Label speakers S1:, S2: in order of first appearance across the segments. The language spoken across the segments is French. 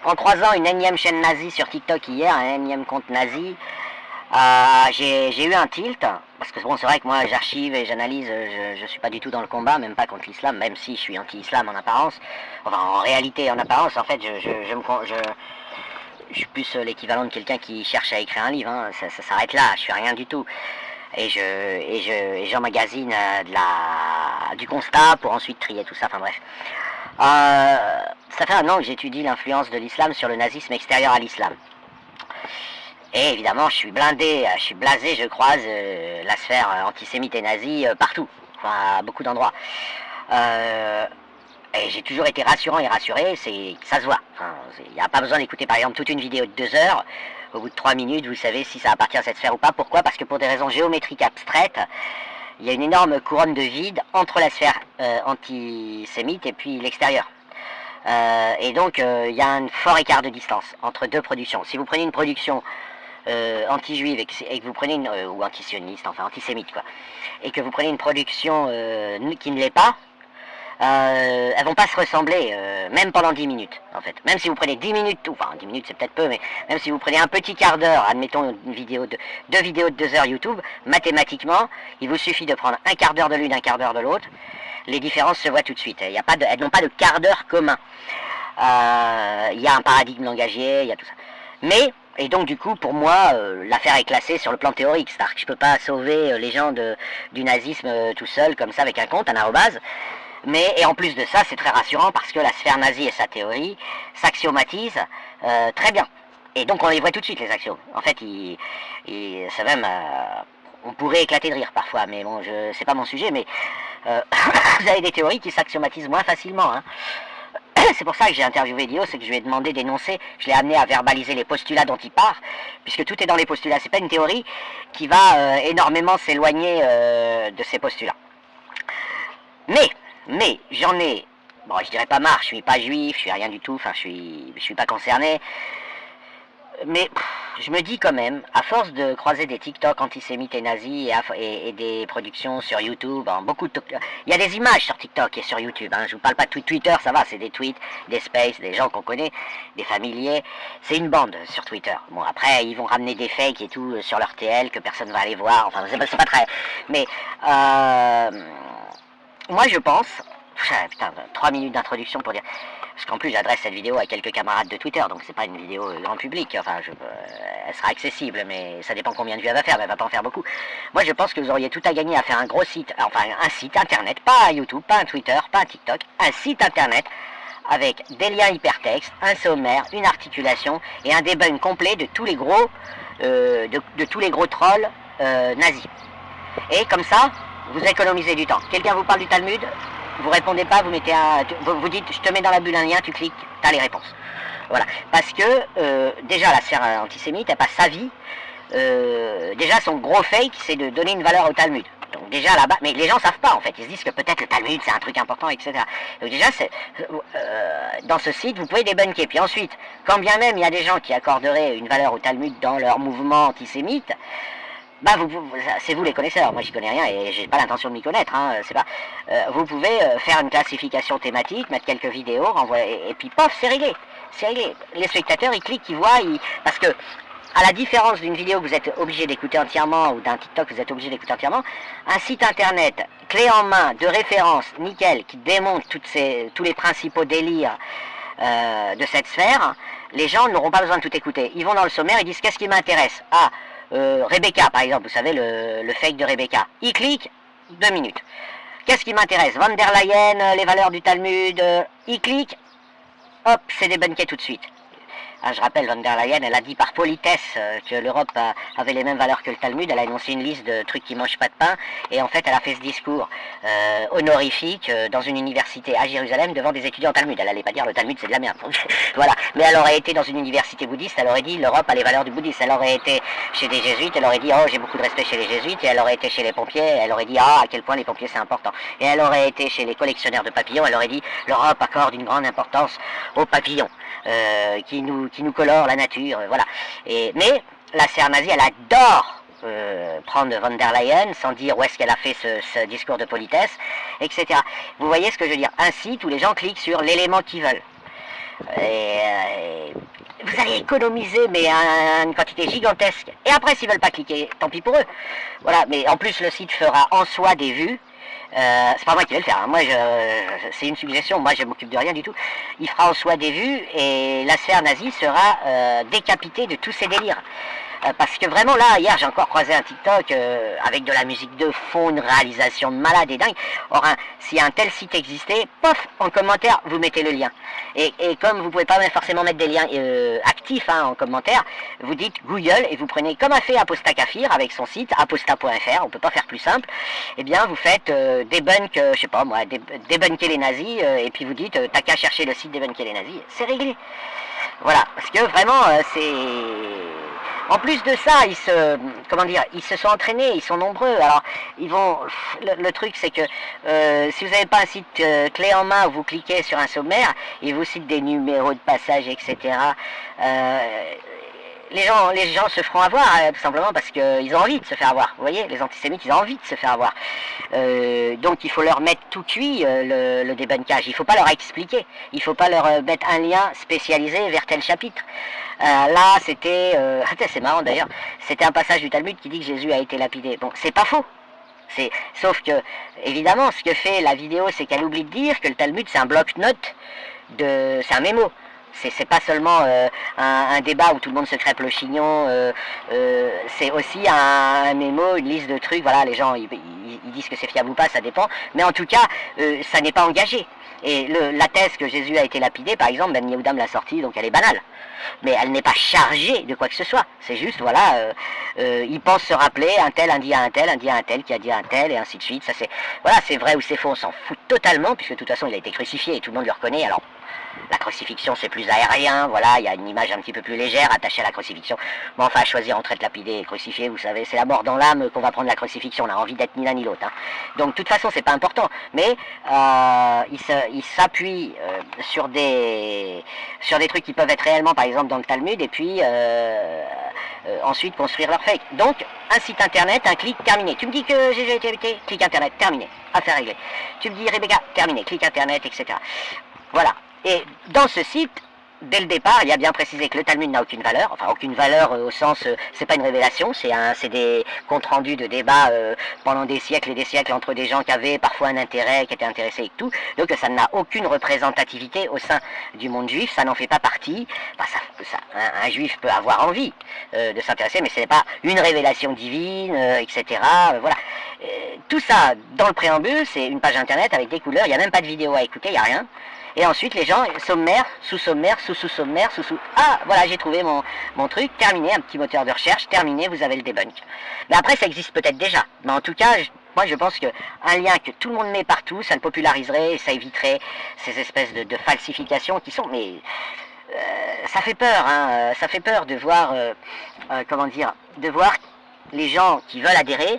S1: En croisant une énième chaîne nazie sur TikTok hier, un énième compte nazi, j'ai eu un tilt, parce que bon, c'est vrai que moi j'archive et j'analyse, je suis pas du tout dans le combat, même pas contre l'islam, même si je suis anti-islam en apparence, enfin en réalité en apparence, en fait je suis plus l'équivalent de quelqu'un qui cherche à écrire un livre, hein. Ça s'arrête là, je fais rien du tout. Et j'emmagasine du constat pour ensuite trier tout ça, enfin bref. Ça fait un an que j'étudie l'influence de l'islam sur le nazisme extérieur à l'islam. Et évidemment, je suis blindé, je suis blasé, je croise la sphère antisémite et nazie partout, enfin à beaucoup d'endroits. Et j'ai toujours été rassurant et rassuré, ça se voit. Il n'y a pas besoin d'écouter par exemple toute une vidéo de 2 heures. Au bout de 3 minutes, vous savez si ça appartient à cette sphère ou pas. Pourquoi? Parce que pour des raisons géométriques abstraites, il y a une énorme couronne de vide entre la sphère antisémite et puis l'extérieur. Et donc, il y a un fort écart de distance entre deux productions. Si vous prenez une production anti-juive et que vous prenez ou antisioniste, enfin antisémite quoi, et que vous prenez une production qui ne l'est pas, elles vont pas se ressembler, même pendant 10 minutes, en fait. Même si vous prenez 10 minutes, enfin 10 minutes c'est peut-être peu, mais même si vous prenez un petit quart d'heure, admettons deux vidéos de 2 heures YouTube, mathématiquement, il vous suffit de prendre un quart d'heure de l'une, un quart d'heure de l'autre, les différences se voient tout de suite. Elles n'ont pas de quart d'heure commun. Il y a un paradigme langagier, il y a tout ça. Mais, et donc du coup, pour moi, l'affaire est classée sur le plan théorique. C'est-à-dire que je peux pas sauver les gens du nazisme tout seul, comme ça, avec un compte, un arrobase. Et en plus de ça, c'est très rassurant parce que la sphère nazie et sa théorie s'axiomatisent très bien. Et donc on les voit tout de suite, les axiomes. En fait, c'est même... on pourrait éclater de rire parfois, mais bon, c'est pas mon sujet, mais vous avez des théories qui s'axiomatisent moins facilement, hein. C'est pour ça que j'ai interviewé Dio, c'est que je lui ai demandé d'énoncer, je l'ai amené à verbaliser les postulats dont il part, puisque tout est dans les postulats, c'est pas une théorie qui va énormément s'éloigner de ces postulats. Mais j'en ai, bon je dirais pas marre, je suis pas juif, je suis rien du tout, enfin je suis pas concerné, mais je me dis quand même, à force de croiser des TikTok antisémites et nazis et des productions sur YouTube, il y a des images sur TikTok et sur YouTube, hein, je vous parle pas de Twitter, ça va, c'est des tweets, des spaces, des gens qu'on connaît, des familiers, c'est une bande sur Twitter. Bon après ils vont ramener des fakes et tout sur leur TL que personne va aller voir, enfin c'est pas très... Mais moi je pense... Putain, 3 minutes d'introduction pour dire... Parce qu'en plus j'adresse cette vidéo à quelques camarades de Twitter, donc c'est pas une vidéo grand public, enfin elle sera accessible, mais ça dépend combien de vues elle va faire, mais elle va pas en faire beaucoup. Moi je pense que vous auriez tout à gagner à faire un gros site, enfin un site internet, pas un YouTube, pas un Twitter, pas un TikTok, un site internet avec des liens hypertextes, un sommaire, une articulation et un debug complet de tous les gros, de tous les gros trolls nazis. Et comme ça, vous économisez du temps. Quelqu'un vous parle du Talmud, vous répondez pas, vous dites je te mets dans la bulle un lien, tu cliques, t'as les réponses. Voilà. Parce que déjà la sphère antisémite, elle passe sa vie. Déjà son gros fake, c'est de donner une valeur au Talmud. Donc déjà là-bas, mais les gens savent pas en fait, ils se disent que peut-être le Talmud c'est un truc important, etc. Donc déjà, dans ce site, vous pouvez débunker. Puis ensuite, quand bien même il y a des gens qui accorderaient une valeur au Talmud dans leur mouvement antisémite, bah c'est vous les connaisseurs, moi j'y connais rien et j'ai pas l'intention de m'y connaître, hein, c'est pas. Vous pouvez faire une classification thématique, mettre quelques vidéos, renvoyer, et puis pof, c'est réglé. C'est réglé. Les spectateurs ils cliquent, ils voient, parce que à la différence d'une vidéo que vous êtes obligé d'écouter entièrement ou d'un TikTok que vous êtes obligé d'écouter entièrement, un site internet clé en main de référence nickel qui démontre tous les principaux délires de cette sphère, les gens n'auront pas besoin de tout écouter. Ils vont dans le sommaire, ils disent qu'est-ce qui m'intéresse. Rebecca, par exemple, vous savez, le fake de Rebecca. Il clique, 2 minutes. Qu'est-ce qui m'intéresse? Van der Leyen, les valeurs du Talmud, il clique, hop, c'est débunké tout de suite. Je rappelle, Van der Leyen, elle a dit par politesse que l'Europe avait les mêmes valeurs que le Talmud. Elle a énoncé une liste de trucs qui mangent pas de pain. Et en fait, elle a fait ce discours honorifique dans une université à Jérusalem devant des étudiants Talmud. Elle allait pas dire le Talmud c'est de la merde. Voilà. Mais elle aurait été dans une université bouddhiste, elle aurait dit l'Europe a les valeurs du bouddhisme. Elle aurait été chez des jésuites, elle aurait dit oh j'ai beaucoup de respect chez les jésuites. Et elle aurait été chez les pompiers, elle aurait dit à quel point les pompiers c'est important. Et elle aurait été chez les collectionneurs de papillons, elle aurait dit l'Europe accorde une grande importance aux papillons. Qui nous colore la nature, voilà. Mais la sphère nazie, elle adore prendre Van der Leyen sans dire où est-ce qu'elle a fait ce discours de politesse, etc. Vous voyez ce que je veux dire? Un site où les gens cliquent sur l'élément qu'ils veulent. Et allez économiser mais une quantité gigantesque. Et après, s'ils veulent pas cliquer, tant pis pour eux. Voilà, mais en plus, le site fera en soi des vues. C'est pas moi qui vais le faire, hein. Moi c'est une suggestion, moi je m'occupe de rien du tout. Il fera en soi des vues et la sphère nazie sera décapitée de tous ces délires. Parce que vraiment là, hier j'ai encore croisé un TikTok avec de la musique de fond, une réalisation de malade et dingue. Or, si un tel site existait, pof, en commentaire, vous mettez le lien. Et comme vous pouvez pas forcément mettre des liens actifs en commentaire, vous dites Google et vous prenez, comme a fait Aposta Kafir avec son site, aposta.fr, on peut pas faire plus simple, et bien vous faites debunk, je sais pas moi, débunker les nazis, et puis vous dites, t'as qu'à chercher le site débunker les nazis, c'est réglé. Voilà, parce que vraiment, c'est... En plus de ça, ils se sont entraînés, ils sont nombreux. Alors, ils vont. Le truc, c'est que si vous n'avez pas un site clé en main où vous cliquez sur un sommaire, il vous cite des numéros de passage, etc. Les gens se feront avoir tout simplement parce qu'ils ont envie de se faire avoir. Vous voyez, les antisémites, ils ont envie de se faire avoir. Donc il faut leur mettre tout cuit le débunkage. Il ne faut pas leur expliquer. Il ne faut pas leur mettre un lien spécialisé vers tel chapitre. Là, c'était... c'est marrant d'ailleurs. C'était un passage du Talmud qui dit que Jésus a été lapidé. Bon, c'est pas faux. Sauf que, évidemment, ce que fait la vidéo, c'est qu'elle oublie de dire que le Talmud, c'est un bloc-notes, c'est un mémo. C'est pas seulement un débat où tout le monde se crêpe le chignon, c'est aussi un mémo, une liste de trucs, voilà, les gens ils disent que c'est fiable ou pas, ça dépend, mais en tout cas, ça n'est pas engagé. Et la thèse que Jésus a été lapidé, par exemple, Ben Yehuda me l'a sortie, donc elle est banale. Mais elle n'est pas chargée de quoi que ce soit. C'est juste, voilà, ils pensent se rappeler, un tel a dit à un tel qui a dit à un tel, et ainsi de suite. Ça, voilà, c'est vrai ou c'est faux, on s'en fout totalement, puisque de toute façon, il a été crucifié et tout le monde le reconnaît. Alors, la crucifixion, c'est plus aérien, voilà, il y a une image un petit peu plus légère attachée à la crucifixion. Mais enfin, choisir entre être lapidé et crucifié, vous savez, c'est la mort dans l'âme qu'on va prendre la crucifixion. On a envie d'être ni l'un ni l'autre. Donc, de toute façon, c'est pas important. Mais il s'appuie sur des trucs qui peuvent être réellement, par exemple, dans le Talmud, et puis ensuite construire leur fake. Donc, un site internet, un clic, terminé. Tu me dis que j'ai été habité, clic internet, terminé. Affaire réglée. Tu me dis Rebecca, terminé, clic internet, etc. Voilà. Et dans ce site, dès le départ, il y a bien précisé que le Talmud n'a aucune valeur, enfin aucune valeur au sens, c'est pas une révélation, c'est des comptes rendus de débats pendant des siècles et des siècles entre des gens qui avaient parfois un intérêt, qui étaient intéressés et tout, donc ça n'a aucune représentativité au sein du monde juif, ça n'en fait pas partie. Un juif peut avoir envie de s'intéresser, mais ce n'est pas une révélation divine, etc. Voilà. Tout ça, dans le préambule, c'est une page internet avec des couleurs, il n'y a même pas de vidéo à écouter, il n'y a rien. Et ensuite, les gens, sommaire, sous-sommaire, sous-sous-sommaire, sous-sous... Ah, voilà, j'ai trouvé mon truc, terminé, un petit moteur de recherche, terminé, vous avez le debunk. Mais après, ça existe peut-être déjà. Mais en tout cas, moi, je pense qu'un lien que tout le monde met partout, ça le populariserait et ça éviterait ces espèces de falsifications qui sont... Mais ça fait peur, hein, ça fait peur de voir, de voir les gens qui veulent adhérer,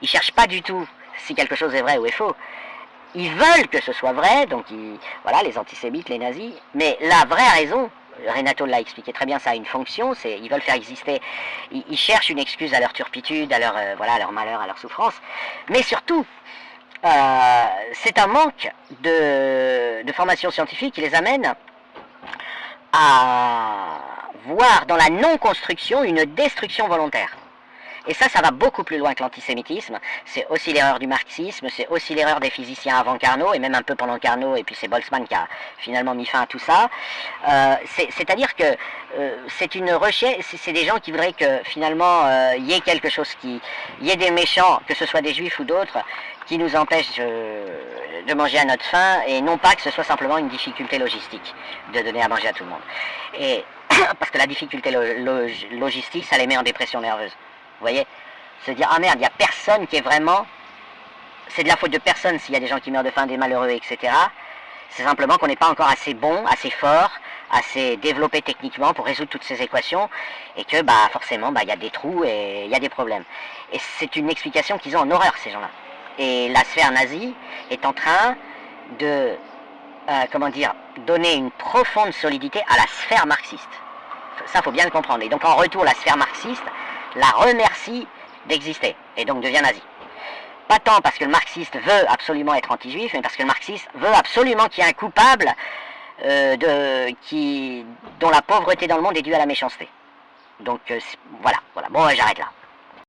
S1: ils cherchent pas du tout si quelque chose est vrai ou est faux. Ils veulent que ce soit vrai, donc voilà, les antisémites, les nazis, mais la vraie raison, Renato l'a expliqué très bien, ça a une fonction, c'est ils veulent faire exister, ils cherchent une excuse à leur turpitude, à leur malheur, à leur souffrance, mais surtout, c'est un manque de formation scientifique qui les amène à voir dans la non-construction une destruction volontaire. Et ça va beaucoup plus loin que l'antisémitisme. C'est aussi l'erreur du marxisme, c'est aussi l'erreur des physiciens avant Carnot, et même un peu pendant Carnot, et puis c'est Boltzmann qui a finalement mis fin à tout ça. C'est-à-dire que c'est une recherche, c'est des gens qui voudraient que finalement y ait quelque chose il y ait des méchants, que ce soit des juifs ou d'autres, qui nous empêchent de manger à notre faim, et non pas que ce soit simplement une difficulté logistique de donner à manger à tout le monde. Et parce que la difficulté logistique, ça les met en dépression nerveuse. Vous voyez, se dire, ah merde, il n'y a personne qui est vraiment... C'est de la faute de personne s'il y a des gens qui meurent de faim, des malheureux, etc. C'est simplement qu'on n'est pas encore assez bon, assez fort, assez développé techniquement pour résoudre toutes ces équations, et que forcément, il y a des trous et il y a des problèmes. Et c'est une explication qu'ils ont en horreur, ces gens-là. Et la sphère nazie est en train de, donner une profonde solidité à la sphère marxiste. Ça, faut bien le comprendre. Et donc, en retour, la sphère marxiste la remercie d'exister, et donc devient nazi. Pas tant parce que le marxiste veut absolument être anti-juif, mais parce que le marxiste veut absolument qu'il y ait un coupable dont la pauvreté dans le monde est due à la méchanceté. Donc voilà, bon, j'arrête là.